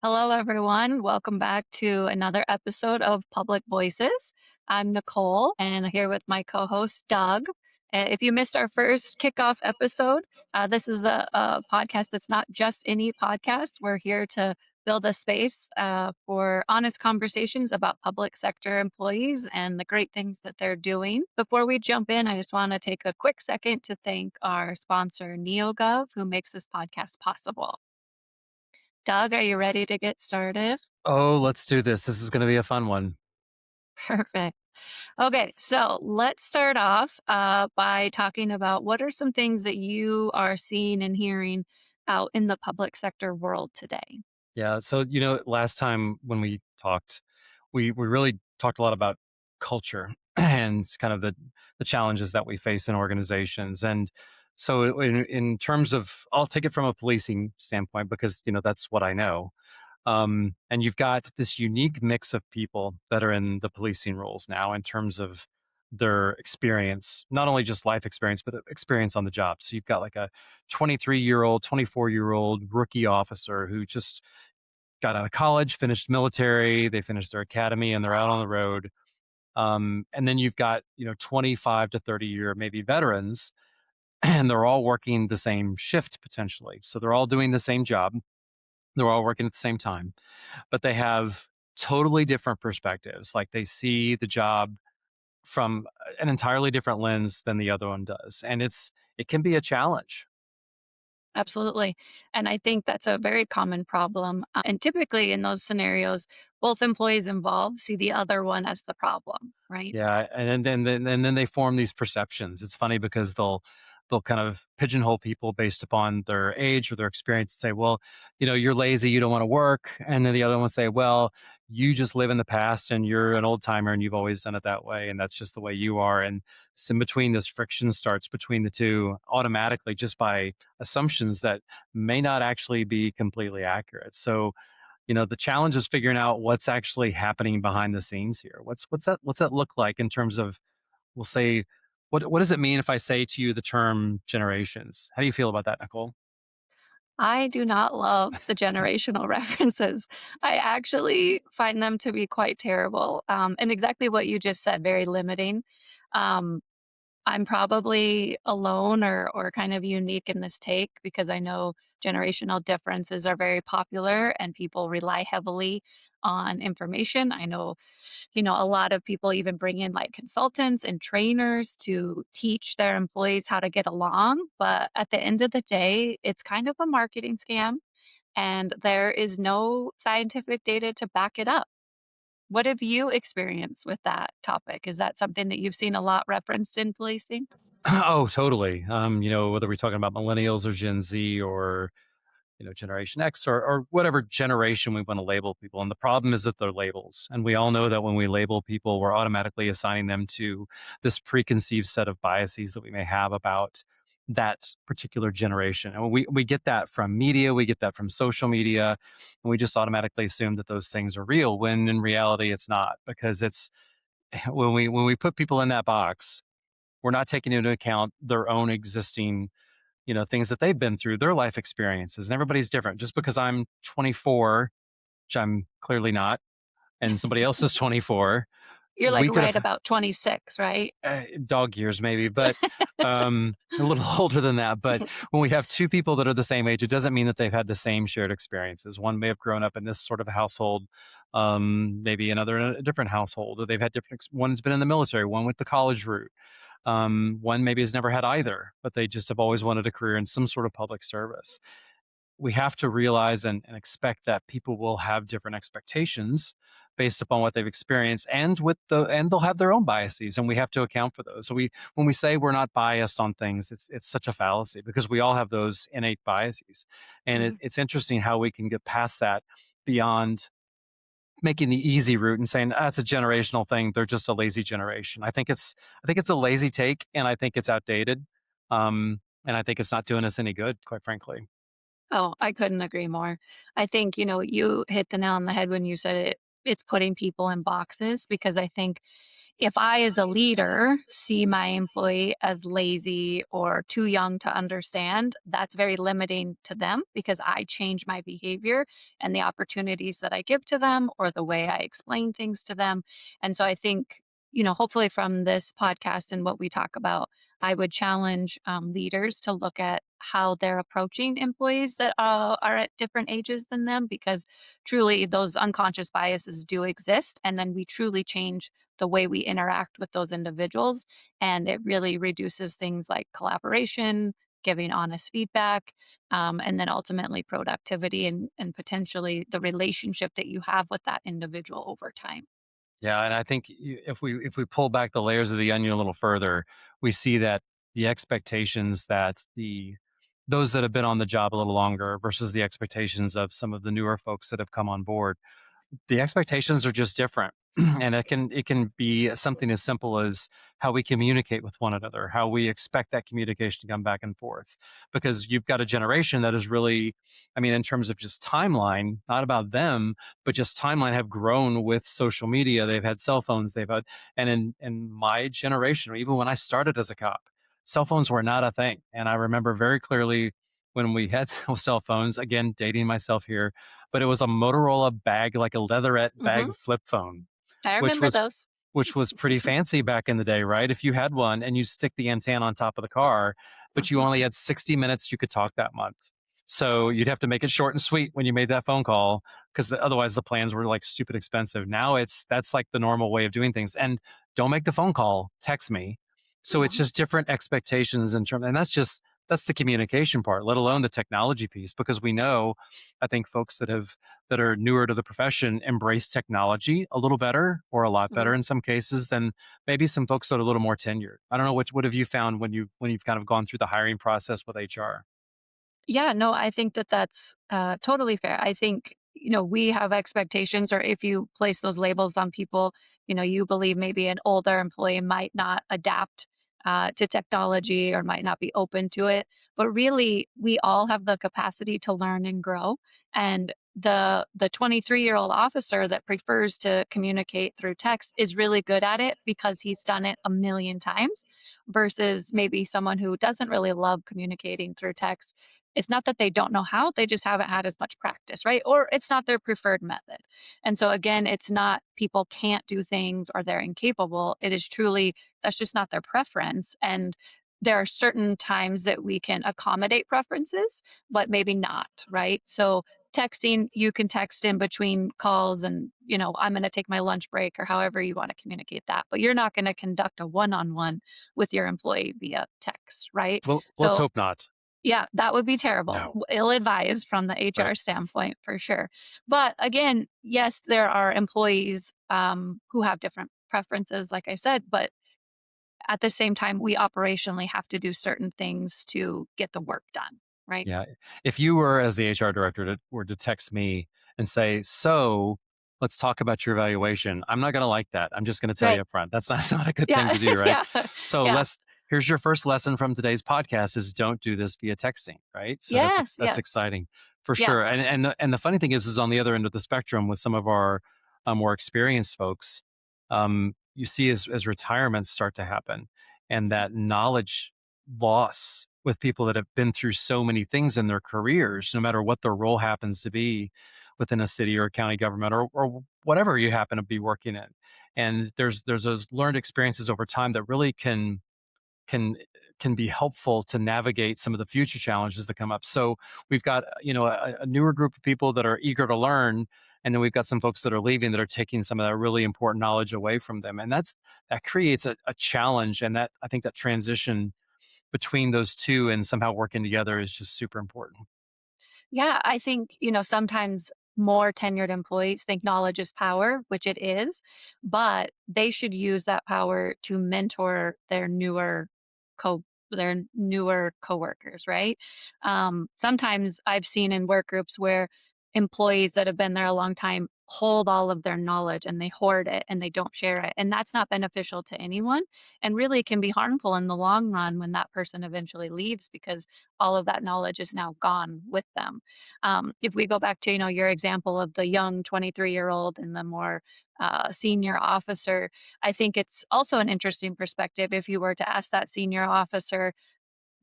Hello, everyone. Welcome back to another episode of Public Voices. I'm Nicole, and I'm here with my co host, Doug. If you missed our first kickoff episode, this is a podcast that's not just any podcast. We're here to build a space for honest conversations about public sector employees and the great things that they're doing. Before we jump in, I just want to take a quick second to thank our sponsor, NEOGOV, who makes this podcast possible. Doug, are you ready to get started? Oh, let's do this. This is going to be a fun one. Perfect. Okay, so let's start off by talking about what are some things that you are seeing and hearing out in the public sector world today? Yeah. So, last time when we talked, we really talked a lot about culture and kind of the challenges that we face in organizations. And so, in terms of, I'll take it from a policing standpoint because, that's what I know. And you've got this unique mix of people that are in the policing roles now in terms of their experience, not only just life experience, but experience on the job. So you've got like a 23-year-old, 24-year-old rookie officer who just got out of college, finished military, they finished their academy, and they're out on the road. And then you've got, 25 to 30-year maybe veterans, and they're all working the same shift potentially. So they're all doing the same job. They're all working at the same time, but they have totally different perspectives. Like they see the job from an entirely different lens than the other one does. And it can be a challenge. Absolutely. And I think that's a very common problem. And typically in those scenarios, both employees involved see the other one as the problem, right? Yeah. And then they form these perceptions. It's funny because they'll kind of pigeonhole people based upon their age or their experience and say, well, you're lazy, you don't want to work. And then the other one will say, well, you just live in the past and you're an old timer and you've always done it that way. And that's just the way you are. And so in between, this friction starts between the two automatically just by assumptions that may not actually be completely accurate. So, the challenge is figuring out what's actually happening behind the scenes here. What's that look like in terms of, we'll say, what does it mean if I say to you the term generations? How do you feel about that, Nicole? I do not love the generational references. I actually find them to be quite terrible. And exactly what you just said, very limiting. Um, I'm probably alone or kind of unique in this take because I know generational differences are very popular and people rely heavily on information. I know, a lot of people even bring in like consultants and trainers to teach their employees how to get along. But at the end of the day, it's kind of a marketing scam and there is no scientific data to back it up. What have you experienced with that topic? Is that something that you've seen a lot referenced in policing? Oh, totally. Whether we're talking about millennials or Gen Z or Generation X or whatever generation we want to label people. And the problem is that they're labels. And we all know that when we label people, we're automatically assigning them to this preconceived set of biases that we may have about that particular generation. And we get that from media, we get that from social media, and we just automatically assume that those things are real when in reality it's not, because it's when we put people in that box, we're not taking into account their own existing things that they've been through, their life experiences, and everybody's different. Just because I'm 24, which I'm clearly not, and somebody else is 24, You're like we could right have about 26, right? dog years maybe, but a little older than that. But when we have two people that are the same age, it doesn't mean that they've had the same shared experiences. One may have grown up in this sort of household, maybe another in a different household, or they've had different. One's been in the military, one with the college route. One maybe has never had either, but they just have always wanted a career in some sort of public service. We have to realize and expect that people will have different expectations based upon what they've experienced, and they'll have their own biases, and we have to account for those. So when we say we're not biased on things, it's such a fallacy because we all have those innate biases. And Mhm. it's interesting how we can get past that beyond making the easy route and saying that's a generational thing. They're just a lazy generation. I think it's a lazy take, and I think it's outdated. And I think it's not doing us any good, quite frankly. Oh, I couldn't agree more. I think, you hit the nail on the head when you said it's putting people in boxes because I think if I, as a leader, see my employee as lazy or too young to understand, that's very limiting to them because I change my behavior and the opportunities that I give to them or the way I explain things to them. And so I think, hopefully from this podcast and what we talk about, I would challenge leaders to look at how they're approaching employees that are at different ages than them because truly those unconscious biases do exist. And then we truly change the way we interact with those individuals. And it really reduces things like collaboration, giving honest feedback, and then ultimately productivity and potentially the relationship that you have with that individual over time. Yeah, and I think if we pull back the layers of the onion a little further, we see that the expectations that the those that have been on the job a little longer versus the expectations of some of the newer folks that have come on board, the expectations are just different. And it can be something as simple as how we communicate with one another, how we expect that communication to come back and forth. Because you've got a generation that is really, I mean, in terms of just timeline, not about them, but just timeline, have grown with social media. They've had cell phones, they've had, and in my generation, even when I started as a cop, cell phones were not a thing. And I remember very clearly when we had cell phones, again, dating myself here, but it was a Motorola bag, like a leatherette Hmm. bag flip phone, I which remember was those. pretty fancy back in the day, right? If you had one and you stick the antenna on top of the car, but you Hmm. only had 60 minutes you could talk that month. So you'd have to make it short and sweet when you made that phone call because otherwise the plans were like stupid expensive. Now that's like the normal way of doing things. And don't make the phone call, text me. So it's Hmm. just different expectations in terms, and that's the communication part, let alone the technology piece, because we know, I think folks that are newer to the profession embrace technology a little better or a lot Hmm. better in some cases than maybe some folks that are a little more tenured. I don't know what have you found when you've kind of gone through the hiring process with HR? Yeah, no, I think that that's totally fair. I think, we have expectations, or if you place those labels on people, you believe maybe an older employee might not adapt to technology or might not be open to it. But really, we all have the capacity to learn and grow. And the 23-year-old officer that prefers to communicate through text is really good at it because he's done it a million times versus maybe someone who doesn't really love communicating through text. It's not that they don't know how, they just haven't had as much practice, right? Or it's not their preferred method. And so again, it's not people can't do things or they're incapable. It is truly that's just not their preference. And there are certain times that we can accommodate preferences, but maybe not, right? So texting, you can text in between calls and, I'm going to take my lunch break or however you want to communicate that. But you're not going to conduct a one on one with your employee via text, right? Well, let's So hope not. yeah, that would be terrible. No. Ill-advised from the Right. HR standpoint for sure. But again, yes, there are employees, who have different preferences, like I said, but at the same time, we operationally have to do certain things to get the work done, right? Yeah. If you were, as the HR director, were to text me and say, "So, let's talk about your evaluation," I'm not going to like that. I'm just going to tell you Right. up front. That's not a good thing Yeah. to do, right? Yeah. So Yeah. here's your first lesson from today's podcast: is don't do this via texting, right? So Yes, that's yes. exciting for Yeah. sure. And the funny thing is on the other end of the spectrum with some of our more experienced folks, you see as retirements start to happen and that knowledge loss with people that have been through so many things in their careers, no matter what their role happens to be within a city or a county government or whatever you happen to be working in. And there's those learned experiences over time that really can can be helpful to navigate some of the future challenges that come up. So we've got a newer group of people that are eager to learn, and then we've got some folks that are leaving that are taking some of that really important knowledge away from them, and that creates a challenge, and that I think that transition between those two and somehow working together is just super important. Yeah, I think, sometimes more tenured employees think knowledge is power, which it is, but they should use that power to mentor co their newer coworkers, right? Sometimes I've seen in work groups where employees that have been there a long time hold all of their knowledge and they hoard it and they don't share it. And that's not beneficial to anyone and really can be harmful in the long run when that person eventually leaves because all of that knowledge is now gone with them. If we go back to, your example of the young 23-year-old and the more senior officer, I think it's also an interesting perspective if you were to ask that senior officer,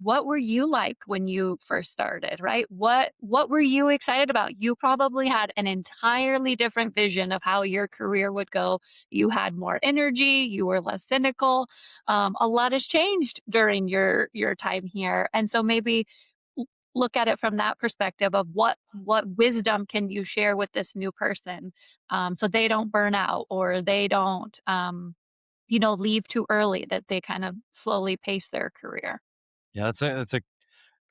what were you like when you first started, right? What were you excited about? You probably had an entirely different vision of how your career would go. You had more energy, you were less cynical. A lot has changed during your time here. And so maybe look at it from that perspective of what wisdom can you share with this new person, so they don't burn out or they don't leave too early, that they kind of slowly pace their career. Yeah, that's a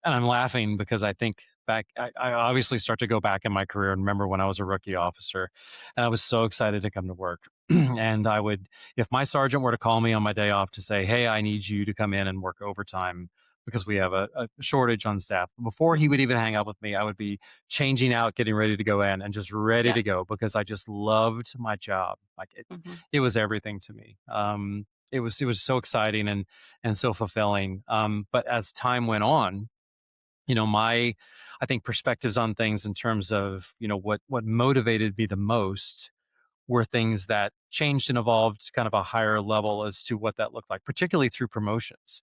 and I'm laughing because I think back, I obviously start to go back in my career and remember when I was a rookie officer and I was so excited to come to work. And I would, if my sergeant were to call me on my day off to say, hey, I need you to come in and work overtime because we have a shortage on staff. Before he Mhm. would even hang up with me, I would be changing out, getting ready to go in and just ready Yeah. to go because I just loved my job. Like Mhm. it was everything to me. It was so exciting and so fulfilling. But as time went on, my I think perspectives on things in terms of what motivated me the most were things that changed and evolved to kind of a higher level as to what that looked like, particularly through promotions.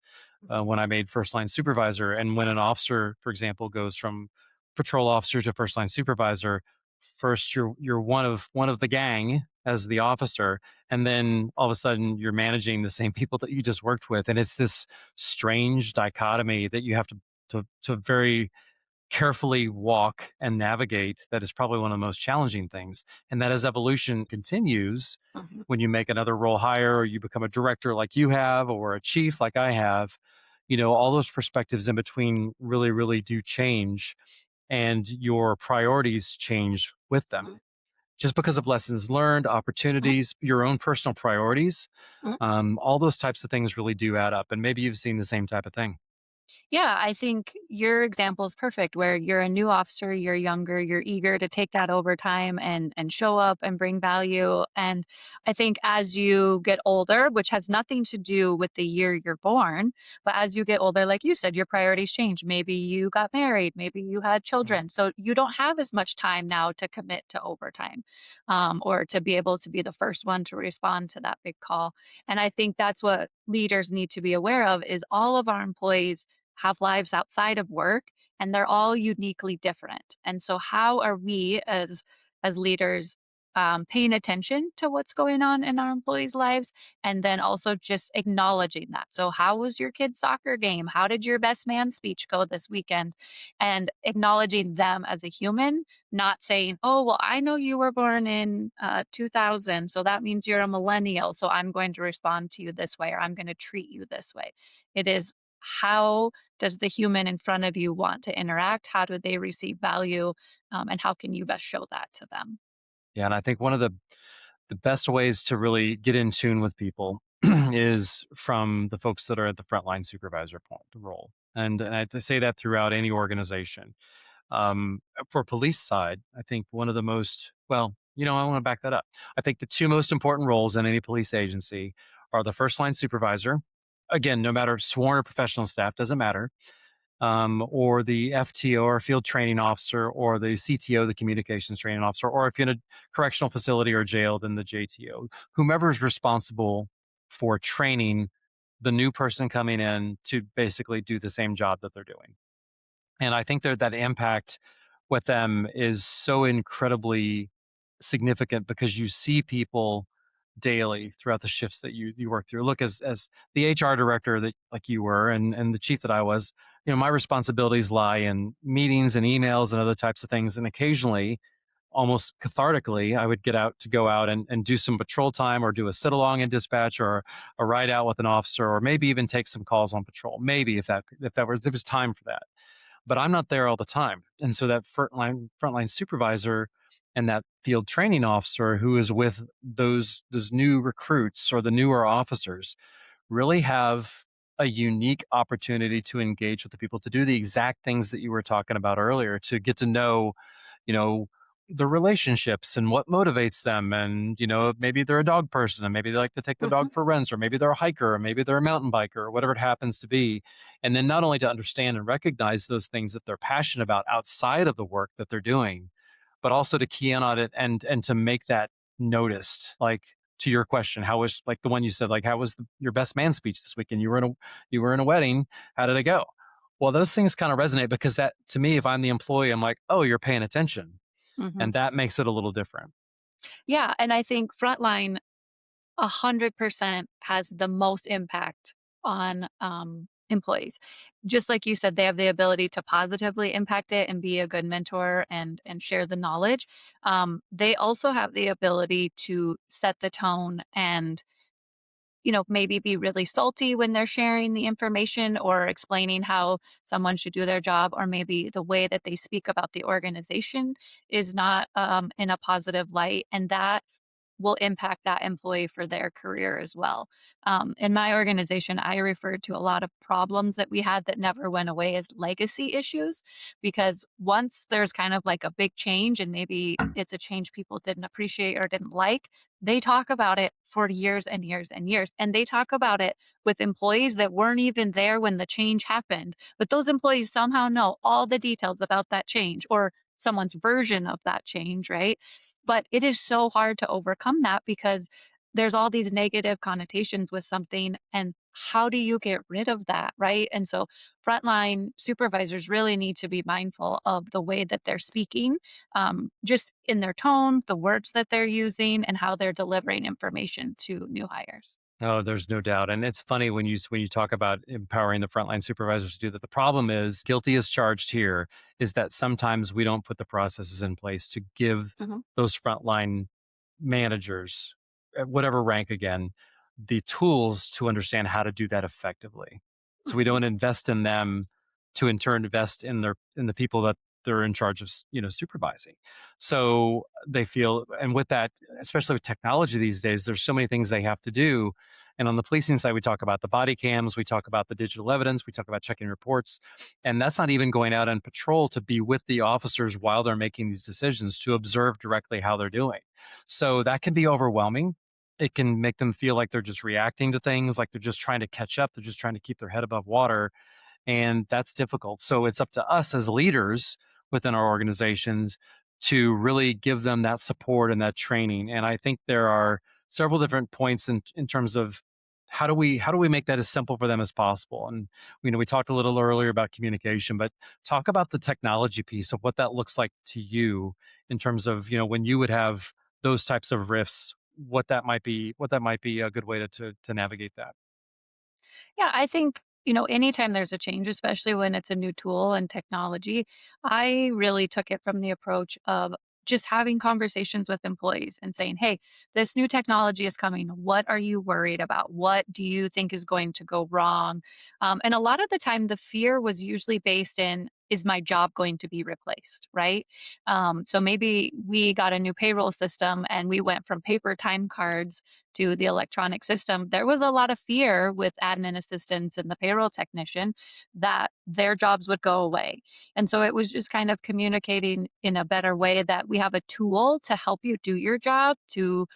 When I made first line supervisor, and when an officer, for example, goes from patrol officer to first line supervisor, first you're one of the gang as the officer, and then all of a sudden you're managing the same people that you just worked with, and it's this strange dichotomy that you have to very carefully walk and navigate. That is probably one of the most challenging things. And that as evolution continues, Mhm. when you make another role higher or you become a director like you have or a chief like I have, all those perspectives in between really, really do change and your priorities change with them. Mhm. Just because of lessons learned, Mhm. opportunities, your own personal priorities, Mhm. all those types of things really do add up. And maybe you've seen the same type of thing. Yeah, I think your example is perfect where you're a new officer, you're younger, you're eager to take that overtime and show up and bring value. And I think as you get older, which has nothing to do with the year you're born, but as you get older, like you said, your priorities change. Maybe you got married, maybe you had Mm. children. So you don't have as much time now to commit to overtime, or to be able to be the first one to respond to that big call. And I think that's what leaders need to be aware of is all of our employees have lives outside of work, and they're all uniquely different. And so how are we as leaders, paying attention to what's going on in our employees lives, and then also just acknowledging that? So how was your kid's soccer game? How did your best man speech go this weekend? And acknowledging them as a human, not saying, oh well, I know you were born in 2000, so that means you're a millennial, so I'm going to respond to you this way, or I'm going to treat you this way. It is, how does the human in front of you want to interact? How do they receive value? And how can you best show that to them? Yeah, and I think one of the best ways to really get in tune with people is from the folks that are at the frontline supervisor role. And I say that throughout any organization. For police side, I think one of the most, well, I want to back that up. I think the two most important roles in any police agency are the first line supervisor. Again, no matter sworn or professional staff, doesn't matter, or the FTO or field training officer, or the CTO, the communications training officer, or if you're in a correctional facility or jail, then the JTO, whomever is responsible for training the new person coming in to basically do the same job that they're doing. And I think that impact with them is so incredibly significant because you see people daily throughout the shifts that you work through. Look, as the HR director that like you were and the chief that I was, my responsibilities lie in meetings and emails and other types of things. And occasionally, almost cathartically, I would go out and do some patrol time or do a sit along in dispatch or a ride out with an officer or maybe even take some calls on patrol. Maybe if there was time for that, but I'm not there all the time. And so that frontline supervisor and that field training officer who is with those new recruits or the newer officers really have a unique opportunity to engage with the people, to do the exact things that you were talking about earlier, to get to know, you know, the relationships and what motivates them. And, maybe they're a dog person and maybe they like to take their Mhm. dog for runs, or maybe they're a hiker, or maybe they're a mountain biker, or whatever it happens to be. And then not only to understand and recognize those things that they're passionate about outside of the work that they're doing, but also to key in on it and to make noticed? Like, to your question, how was, like the one you said, like, how was your best man speech this weekend? You were in a wedding. How did it go? Well, those things kind of resonate because that, to me, if I'm the employee, I'm like, oh, you're paying attention, Mhm. and that makes it a little different. Yeah, and I think frontline 100% has the most impact on, employees. Just like you said, they have the ability to positively impact it and be a good mentor and share the knowledge. They also have the ability to set the tone and, maybe be really salty when they're sharing the information or explaining how someone should do their job, or maybe the way that they speak about the organization is not, in a positive light, and that will impact that employee for their career as well. In my organization, I referred to a lot of problems that we had that never went away as legacy issues, because once there's kind of like a big change and maybe it's a change people didn't appreciate or didn't like, they talk about it for years and years and years. And they talk about it with employees that weren't even there when the change happened. But those employees somehow know all the details about that change or someone's version of that change, right? But it is so hard to overcome that because there's all these negative connotations with something, and how do you get rid of that, right? And so frontline supervisors really need to be mindful of the way that they're speaking, just in their tone, the words that they're using, and how they're delivering information to new hires. Oh, there's no doubt, and it's funny when you talk about empowering the frontline supervisors to do that. The problem is, guilty as charged here, is that sometimes we don't put the processes in place to give Mhm, those frontline managers, at whatever rank again, the tools to understand how to do that effectively. So we mhm, don't invest in them to in turn invest in the people that they're in charge of, supervising. So they feel, and with that, especially with technology these days, there's so many things they have to do. And on the policing side, we talk about the body cams, we talk about the digital evidence, we talk about checking reports. And that's not even going out on patrol to be with the officers while they're making these decisions to observe directly how they're doing. So that can be overwhelming. It can make them feel like they're just reacting to things, like they're just trying to catch up, they're just trying to keep their head above water, and that's difficult. So it's up to us as leaders within our organizations to really give them that support and that training. And I think there are several different points in terms of how do we make that as simple for them as possible. And we talked a little earlier about communication, but talk about the technology piece of what that looks like to you in terms of when you would have those types of rifts, what that might be a good way to navigate that. Yeah, I think, anytime there's a change, especially when it's a new tool and technology, I really took it from the approach of just having conversations with employees and saying, hey, this new technology is coming. What are you worried about? What do you think is going to go wrong? And a lot of the time, the fear was usually based in, is my job going to be replaced? Right. So maybe we got a new payroll system and we went from paper time cards to the electronic system. There was a lot of fear with admin assistants and the payroll technician that their jobs would go away. And so it was just kind of communicating in a better way that we have a tool to help you do your job to,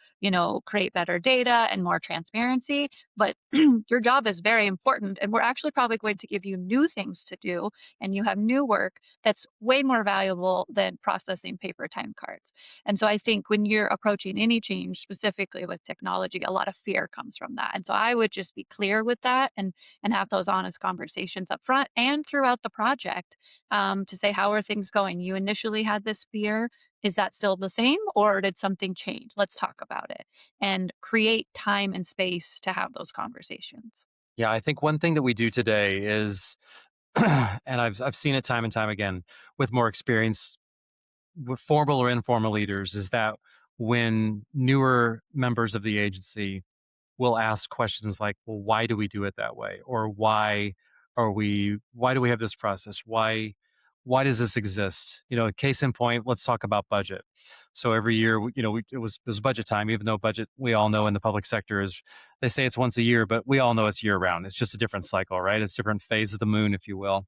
create better data and more transparency. But your job is very important. And we're actually probably going to give you new things to do. And you have new work that's way more valuable than processing paper time cards. And so I think when you're approaching any change, specifically with technology, a lot of fear comes from that. And so I would just be clear with that and have those honest conversations up front and throughout the project, to say, how are things going? You initially had this fear. Is that still the same, or did something change? Let's talk about it and create time and space to have those conversations. Yeah, I think one thing that we do today is, and I've seen it time and time again with more experience with formal or informal leaders, is that when newer members of the agency will ask questions like, well, why do we do it that way? Or why do we have this process? Why does this exist? Case in point, let's talk about budget. So every year, it was budget time, even though budget, we all know in the public sector is, they say it's once a year, but we all know it's year round. It's just a different cycle, right? It's different phase of the moon, if you will.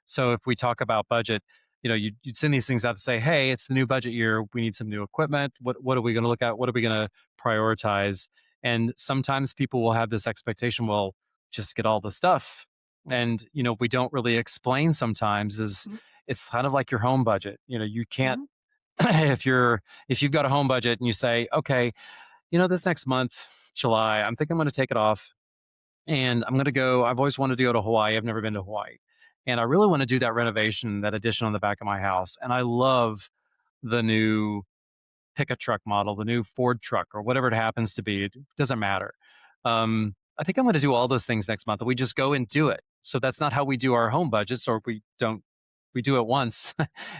So if we talk about budget, you'd send these things out to say, hey, it's the new budget year. We need some new equipment. What are we going to look at? What are we going to prioritize? And sometimes people will have this expectation, well, just get all the stuff. And, we don't really explain sometimes is Mhm, it's kind of like your home budget. You can't mhm, if you've got a home budget and you say, okay, this next month, July, I'm thinking I'm going to take it off and I'm going to go. I've always wanted to go to Hawaii. I've never been to Hawaii. And I really want to do that renovation, that addition on the back of my house. And I love the new pickup truck model, the new Ford truck, or whatever it happens to be. It doesn't matter. I think I'm going to do all those things next month. We just go and do it. So that's not how we do our home budgets, or we don't. We do it once,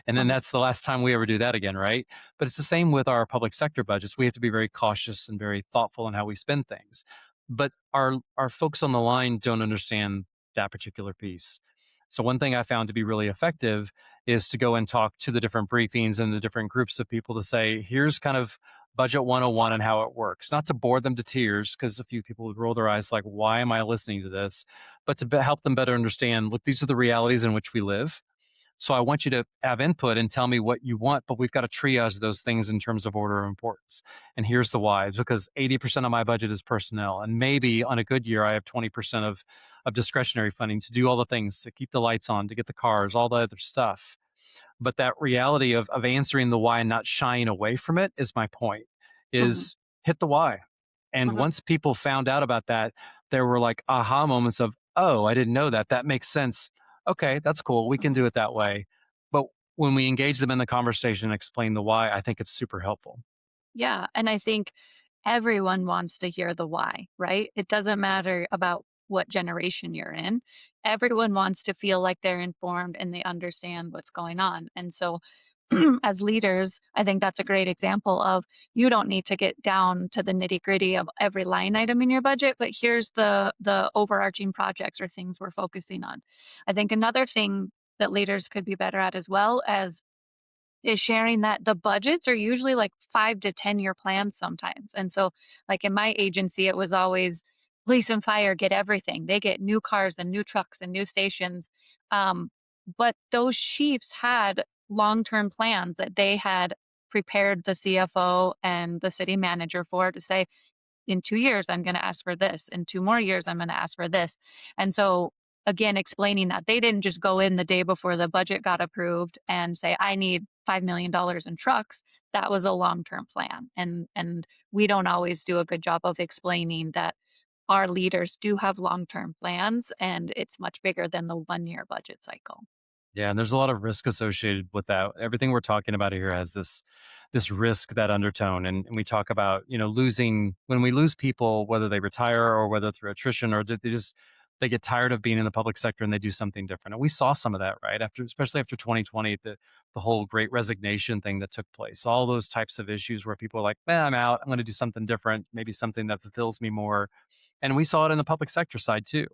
and then Mhm, that's the last time we ever do that again, right? But it's the same with our public sector budgets. We have to be very cautious and very thoughtful in how we spend things. But our folks on the line don't understand that particular piece. So one thing I found to be really effective is to go and talk to the different briefings and the different groups of people to say, here's kind of budget 101 and how it works. Not to bore them to tears, because a few people would roll their eyes like, why am I listening to this? But to help them better understand, look, these are the realities in which we live. So I want you to have input and tell me what you want, but we've got to triage those things in terms of order of importance. And here's the why, because 80% of my budget is personnel. And maybe on a good year, I have 20% of discretionary funding to do all the things, to keep the lights on, to get the cars, all the other stuff. But that reality of answering the why and not shying away from it is my point, mhm, is hit the why. And mhm, once people found out about that, there were like aha moments of, oh, I didn't know that. That makes sense. Okay, that's cool. We can mhm. do it that way. But when we engage them in the conversation and explain the why, I think it's super helpful. Yeah, and I think everyone wants to hear the why, right? It doesn't matter about what generation you're in. Everyone wants to feel like they're informed and they understand what's going on. And so as leaders, I think that's a great example of you don't need to get down to the nitty-gritty of every line item in your budget, but here's the overarching projects or things we're focusing on. I think another thing that leaders could be better at as well as is sharing that the budgets are usually like 5 to 10-year plans sometimes. And so, like in my agency, it was always police and fire get everything. They get new cars and new trucks and new stations. Um, but those chiefs had long-term plans that they had prepared the CFO and the city manager for to say, in 2 years, I'm gonna ask for this. In 2 more years, I'm gonna ask for this. And so, again, explaining that they didn't just go in the day before the budget got approved and say, "I need $5 million in trucks." That was a long-term plan, and we don't always do a good job of explaining that our leaders do have long-term plans, and it's much bigger than the one-year budget cycle. Yeah, and there's a lot of risk associated with that. Everything we're talking about here has this risk, that undertone, and we talk about losing, when we lose people, whether they retire or whether through attrition, or they get tired of being in the public sector and they do something different. And we saw some of that, right, after, especially after 2020, the whole Great Resignation thing that took place, all those types of issues where people are like, man, I'm out. I'm going to do something different, maybe something that fulfills me more. And we saw it in the public sector side too.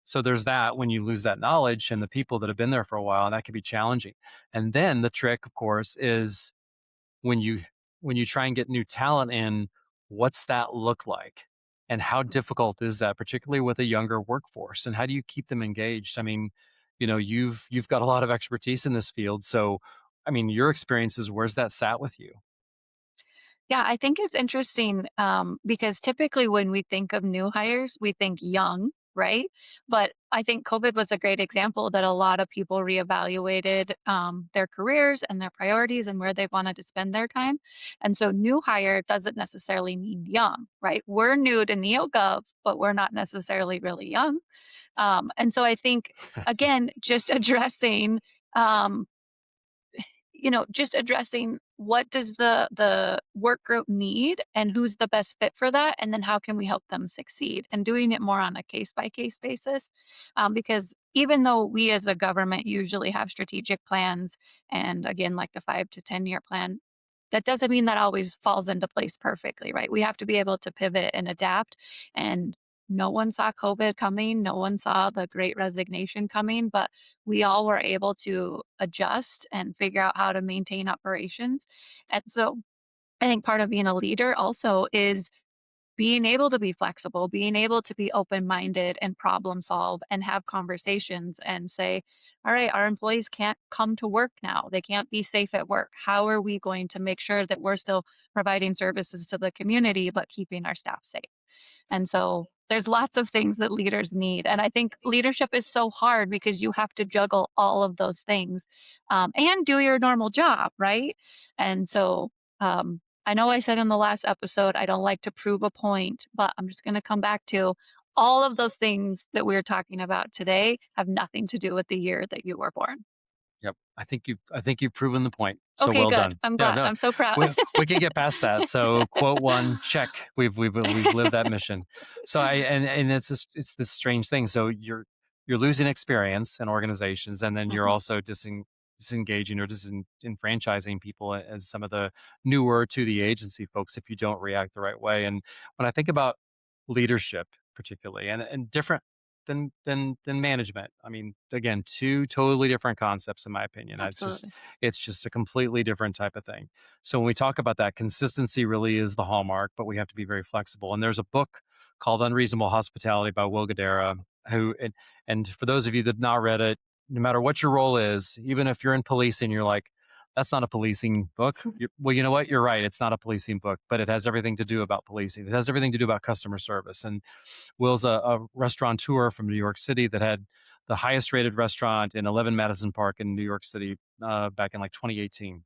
So there's that, when you lose that knowledge and the people that have been there for a while, and that can be challenging. And then the trick, of course, is when you try and get new talent in, what's that look like? And how difficult is that, particularly with a younger workforce? And how do you keep them engaged? I mean, you've got a lot of expertise in this field. So I mean, your experiences, where's that sat with you? Yeah, I think it's interesting because typically when we think of new hires, we think young, right? But I think COVID was a great example that a lot of people reevaluated their careers and their priorities and where they wanted to spend their time. And so, new hire doesn't necessarily mean young, right? We're new to NEOGOV, but we're not necessarily really young. And so, I think, again, just addressing um, just addressing what does the work group need and who's the best fit for that, and then how can we help them succeed, and doing it more on a case by case basis. Because even though we as a government usually have strategic plans, and again, like the 5 to 10 year plan, that doesn't mean that always falls into place perfectly, right? We have to be able to pivot and adapt. And no one saw COVID coming, no one saw the great resignation coming, but we all were able to adjust and figure out how to maintain operations. And so I think part of being a leader also is being able to be flexible, being able to be open minded and problem solve and have conversations and say, all right, our employees can't come to work now. They can't be safe at work. How are we going to make sure that we're still providing services to the community, but keeping our staff safe? And so There's lots of things that leaders need. And I think leadership is so hard because you have to juggle all of those things and do your normal job, right? And so I know I said in the last episode, I don't like to prove a point, but I'm just going to come back to all of those things that we're talking about today have nothing to do with the year that you were born. Yep. I think you've proven the point. So Okay, well good. done. I'm Yeah, glad. no. I'm so proud. We can get past that. So quote one, check. We've lived that mission. So and it's it's this strange thing. So you're losing experience in organizations, and then you're Mhm, also disengaging or disenfranchising people as some of the newer to the agency folks if you don't react the right way. And when I think about leadership particularly and different than management. I mean, again, two totally different concepts in my opinion. absolutely. It's just a completely different type of thing. So when we talk about that, consistency really is the hallmark, but we have to be very flexible. And there's a book called Unreasonable Hospitality by Will Guidara, who and for those of you that have not read it, no matter what your role is, even if you're in policing, you're like, that's not a policing book. Well, you know what? You're right. It's not a policing book, but it has everything to do about policing. It has everything to do about customer service. And Will's a restaurateur from New York City that had the highest rated restaurant in 11 Madison Park in New York City back in like 2018.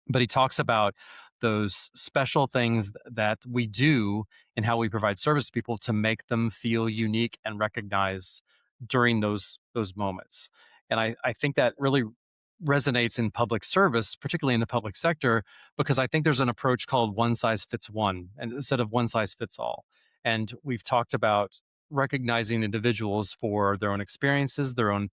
But he talks about those special things that we do and how we provide service to people to make them feel unique and recognized during those moments. And I think that really resonates in public service, particularly in the public sector, because I think there's an approach called one size fits one, and instead of one size fits all. And we've talked about recognizing individuals for their own experiences, their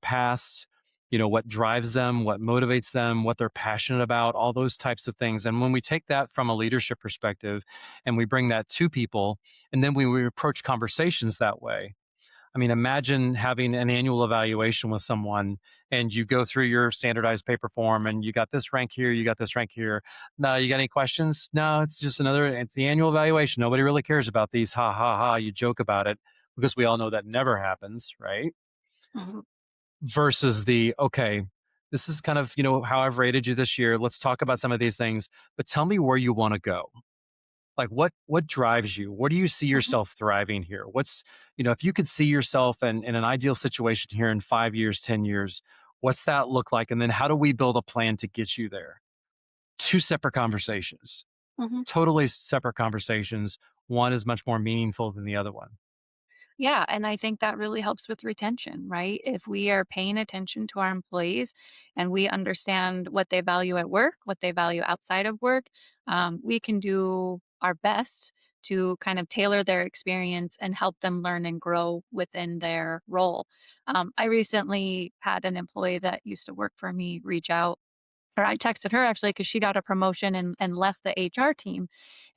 past, what drives them, what motivates them, what they're passionate about, all those types of things. And when we take that from a leadership perspective and we bring that to people, and then we approach conversations that way. I mean, imagine having an annual evaluation with someone and you go through your standardized paper form and you got this rank here, you got this rank here. No, you got any questions? No, it's the annual evaluation. Nobody really cares about these. Ha ha ha. You joke about it because we all know that never happens, right? Mhm, Versus okay, this is kind of, how I've rated you this year. Let's talk about some of these things, but tell me where you want to go. Like what drives you? Where do you see mhm, yourself thriving here? If you could see yourself in an ideal situation here in 5 years, 10 years, what's that look like? And then how do we build a plan to get you there? Two separate conversations, mhm. totally separate conversations. One is much more meaningful than the other one. Yeah, and I think that really helps with retention, right? If we are paying attention to our employees and we understand what they value at work, what they value outside of work, we can do our best to kind of tailor their experience and help them learn and grow within their role. I recently had an employee that used to work for me reach out, or I texted her actually because she got a promotion and left the HR team.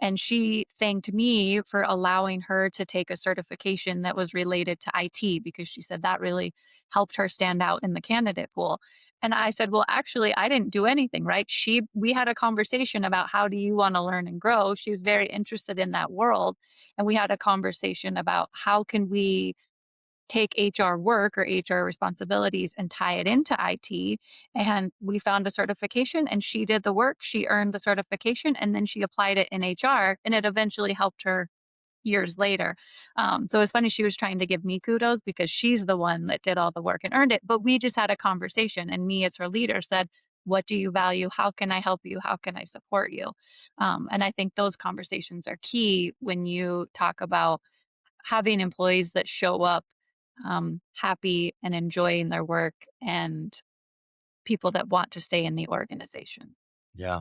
And she thanked me for allowing her to take a certification that was related to IT because she said that really helped her stand out in the candidate pool. And I said, "Well, actually, I didn't do anything, right? We had a conversation about how do you want to learn and grow. She was very interested in that world. And we had a conversation about how can we take HR work or HR responsibilities and tie it into IT. And we found a certification and she did the work. She earned the certification and then she applied it in HR and it eventually helped her years later. So it's funny, she was trying to give me kudos because she's the one that did all the work and earned it. But we just had a conversation and me as her leader said, what do you value? How can I help you? How can I support you? And I think those conversations are key when you talk about having employees that show up happy and enjoying their work and people that want to stay in the organization. Yeah.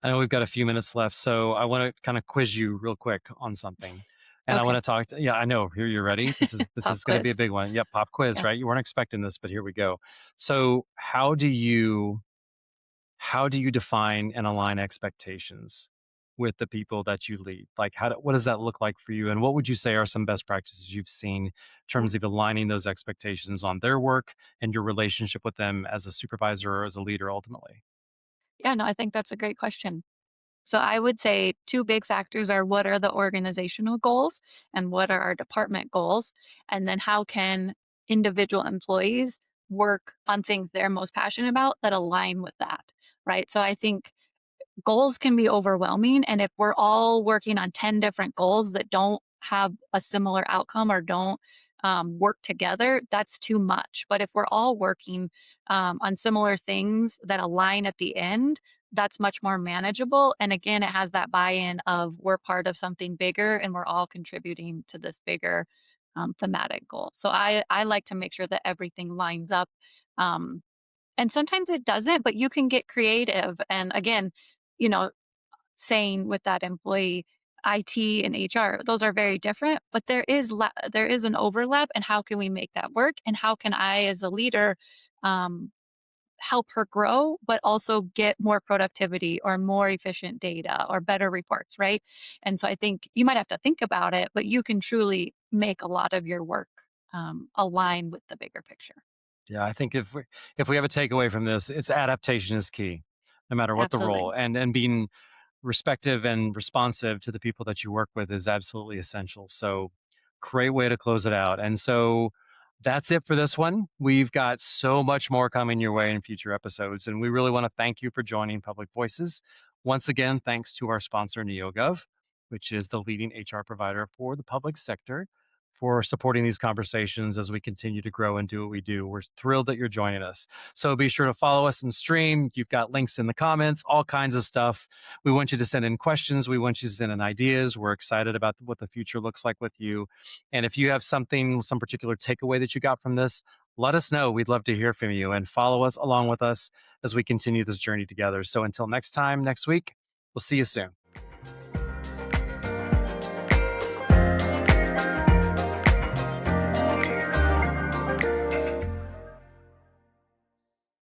I know we've got a few minutes left, so I want to kind of quiz you real quick on something. And I want Okay. to yeah, I know. Here you're ready. This Pop is going to be a quiz. big one. Yep, pop quiz, Yeah. right? You weren't expecting this, but here we go. So, how do you define and align expectations with the people that you lead? Like what does that look like for you? And what would you say are some best practices you've seen in Yeah. terms of aligning those expectations on their work and your relationship with them as a supervisor or as a leader ultimately? Yeah, no, I think that's a great question. So I would say two big factors are what are the organizational goals and what are our department goals? And then how can individual employees work on things they're most passionate about that align with that, right? So I think goals can be overwhelming. And if we're all working on 10 different goals that don't have a similar outcome or don't work together, that's too much. But if we're all working on similar things that align at the end, that's much more manageable. And again, it has that buy-in of we're part of something bigger and we're all contributing to this bigger thematic goal. So I like to make sure that everything lines up. Um, and sometimes it doesn't, but you can get creative. And again, you know, saying with that employee, IT and HR, those are very different, but there is an overlap. And how can we make that work? And how can I, as a leader, um, help her grow, but also get more productivity or more efficient data or better reports, right? And so I think you might have to think about it, but you can truly make a lot of your work align with the bigger picture. Yeah, I think if we have a takeaway from this, it's adaptation is key, no matter what the role, Absolutely. and being respective and responsive to the people that you work with is absolutely essential. So, great way to close it out. And so, that's it for this one. We've got so much more coming your way in future episodes, and we really want to thank you for joining Public Voices. Once again, thanks to our sponsor, NEOGOV, which is the leading HR provider for the public sector, for supporting these conversations as we continue to grow and do what we do. We're thrilled that you're joining us. So be sure to follow us and stream. You've got links in the comments, all kinds of stuff. We want you to send in questions. We want you to send in ideas. We're excited about what the future looks like with you. And if you have something, some particular takeaway that you got from this, let us know. We'd love to hear from you and follow us along with us as we continue this journey together. So until next time, next week, we'll see you soon.